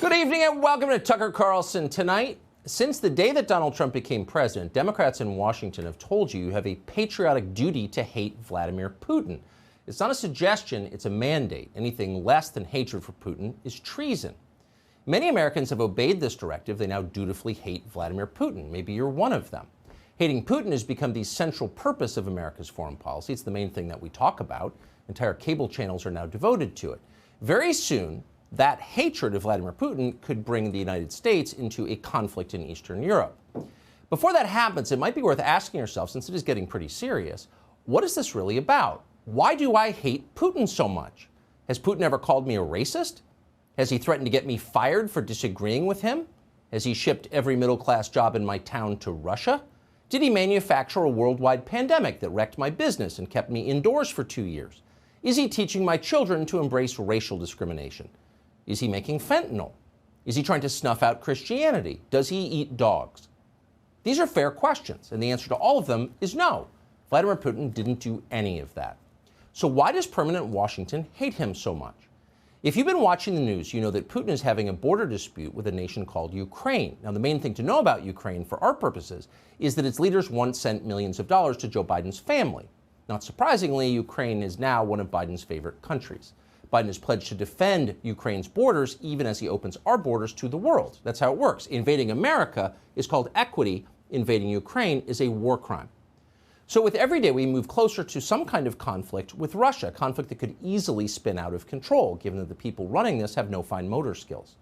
Good evening and welcome to Tucker Carlson Tonight. Since the day that Donald Trump became president, Democrats in Washington have told you have a patriotic duty to hate Vladimir Putin. It's not a suggestion, it's a mandate. Anything less than hatred for Putin is treason. Many Americans have obeyed this directive. They now dutifully hate Vladimir Putin. Maybe you're one of them. Hating Putin has become the central purpose of America's foreign policy. It's the main thing that we talk about. Entire cable channels are now devoted to it. Very soon, that hatred of Vladimir Putin could bring the United States into a conflict in Eastern Europe. Before that happens, it might be worth asking yourself, since it is getting pretty serious, what is this really about? Why do I hate Putin so much? Has Putin ever called me a racist? Has he threatened to get me fired for disagreeing with him? Has he shipped every middle-class job in my town to Russia? Did he manufacture a worldwide pandemic that wrecked my business and kept me indoors for 2 years? Is he teaching my children to embrace racial discrimination? Is he making fentanyl? Is he trying to snuff out Christianity? Does he eat dogs? These are fair questions, and the answer to all of them is no. Vladimir Putin didn't do any of that. So why does permanent Washington hate him so much? If you've been watching the news, you know that Putin is having a border dispute with a nation called Ukraine. Now, the main thing to know about Ukraine, for our purposes, is that its leaders once sent millions of dollars to Joe Biden's family. Not surprisingly, Ukraine is now one of Biden's favorite countries. Biden has pledged to defend Ukraine's borders even as he opens our borders to the world. That's how it works. Invading America is called equity. Invading Ukraine is a war crime. So with every day, we move closer to some kind of conflict with Russia, a conflict that could easily spin out of control, given that the people running this have no fine motor skills.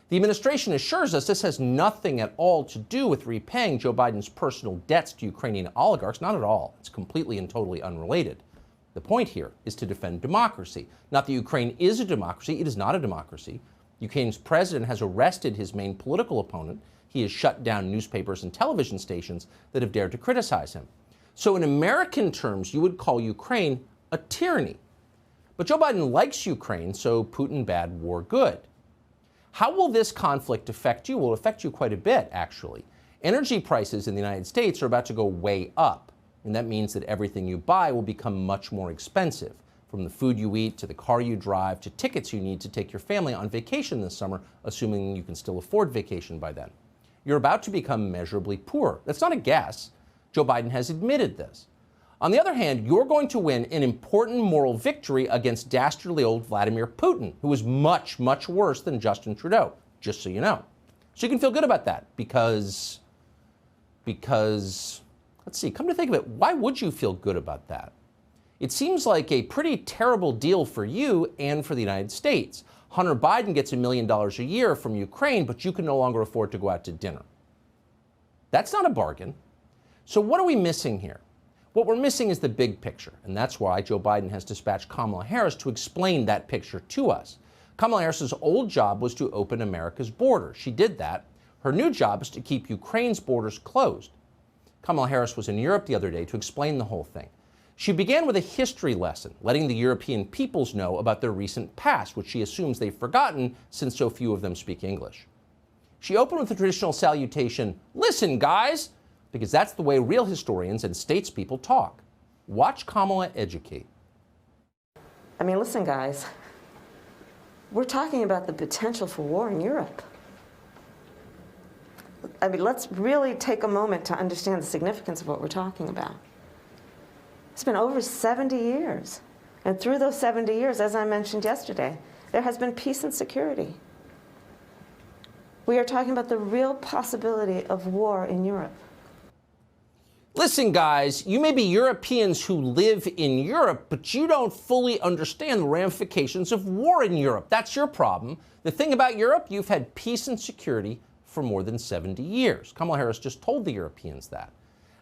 The administration assures us this has nothing at all to do with repaying Joe Biden's personal debts to Ukrainian oligarchs. Not at all. It's completely and totally unrelated. The point here is to defend democracy. Not that Ukraine is a democracy. It is not a democracy. Ukraine's president has arrested his main political opponent. He has shut down newspapers and television stations that have dared to criticize him. So in American terms, you would call Ukraine a tyranny. But Joe Biden likes Ukraine, so Putin bad, war good. How will this conflict affect you? Well, it'll affect you quite a bit, actually. Energy prices in the United States are about to go way up. And that means that everything you buy will become much more expensive, from the food you eat to the car you drive to tickets you need to take your family on vacation this summer, assuming you can still afford vacation by then. You're about to become measurably poor. That's not a guess. Joe Biden has admitted this. On the other hand, you're going to win an important moral victory against dastardly old Vladimir Putin, who is much, much worse than Justin Trudeau, just so you know. So you can feel good about that because let's see, come to think of it, why would you feel good about that? It seems like a pretty terrible deal for you and for the United States. Hunter Biden gets $1 million a year from Ukraine, but you can no longer afford to go out to dinner. That's not a bargain. So what are we missing here? What we're missing is the big picture, and that's why Joe Biden has dispatched Kamala Harris to explain that picture to us. Kamala Harris's old job was to open America's border. She did that. Her new job is to keep Ukraine's borders closed. Kamala Harris was in Europe the other day to explain the whole thing. She began with a history lesson, letting the European peoples know about their recent past, which she assumes they've forgotten since so few of them speak English. She opened with the traditional salutation, "Listen, guys," because that's the way real historians and statespeople talk. Watch Kamala educate. I mean, listen, guys, we're talking about the potential for war in Europe. I mean, let's really take a moment to understand the significance of what we're talking about. It's been over 70 years. And through those 70 years, as I mentioned yesterday, there has been peace and security. We are talking about the real possibility of war in Europe. Listen, guys, you may be Europeans who live in Europe, but you don't fully understand the ramifications of war in Europe. That's your problem. The thing about Europe, you've had peace and security for more than 70 years. Kamala Harris just told the Europeans that.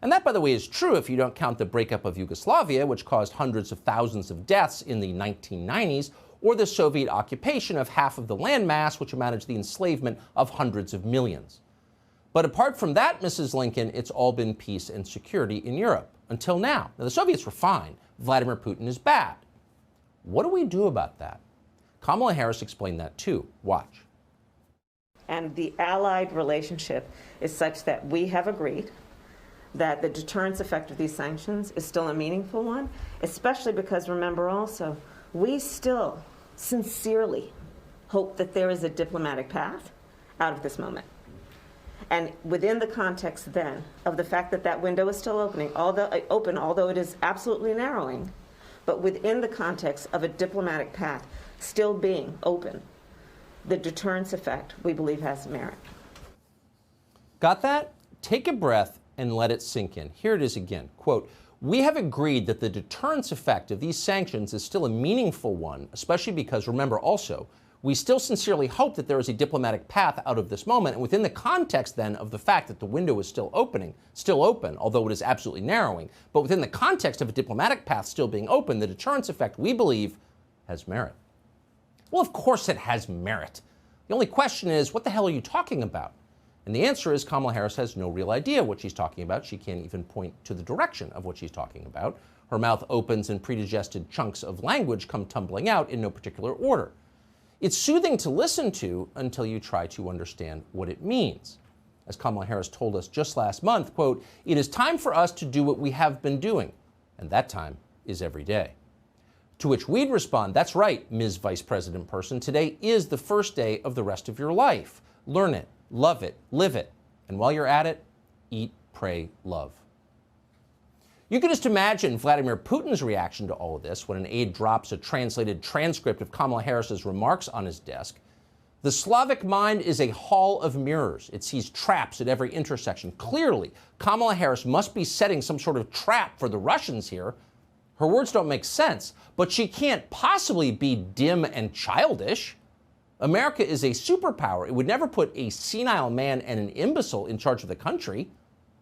And that, by the way, is true if you don't count the breakup of Yugoslavia, which caused hundreds of thousands of deaths in the 1990s, or the Soviet occupation of half of the landmass, which amounted to the enslavement of hundreds of millions. But apart from that, Mrs. Lincoln, it's all been peace and security in Europe, until now. Now, the Soviets were fine. Vladimir Putin is bad. What do we do about that? Kamala Harris explained that too. Watch. And the allied relationship is such that we have agreed that the deterrence effect of these sanctions is still a meaningful one, especially because, remember also, we still sincerely hope that there is a diplomatic path out of this moment. And within the context then of the fact that that window is still although it is absolutely narrowing, but within the context of a diplomatic path still being open, the deterrence effect, we believe, has merit. Got that? Take a breath and let it sink in. Here it is again. Quote, "We have agreed that the deterrence effect of these sanctions is still a meaningful one, especially because, remember also, we still sincerely hope that there is a diplomatic path out of this moment, and within the context then of the fact that the window is still open, although it is absolutely narrowing, but within the context of a diplomatic path still being open, the deterrence effect, we believe, has merit." Well, of course it has merit. The only question is, what the hell are you talking about? And the answer is Kamala Harris has no real idea what she's talking about. She can't even point to the direction of what she's talking about. Her mouth opens and predigested chunks of language come tumbling out in no particular order. It's soothing to listen to until you try to understand what it means. As Kamala Harris told us just last month, quote, "It is time for us to do what we have been doing, and that time is every day." To which we'd respond, "That's right, Ms. Vice President Person, today is the first day of the rest of your life. Learn it, love it, live it, and while you're at it, eat, pray, love." You can just imagine Vladimir Putin's reaction to all of this when an aide drops a translated transcript of Kamala Harris's remarks on his desk. The Slavic mind is a hall of mirrors. It sees traps at every intersection. Clearly, Kamala Harris must be setting some sort of trap for the Russians here. Her words don't make sense, but she can't possibly be dim and childish. America is a superpower. It would never put a senile man and an imbecile in charge of the country.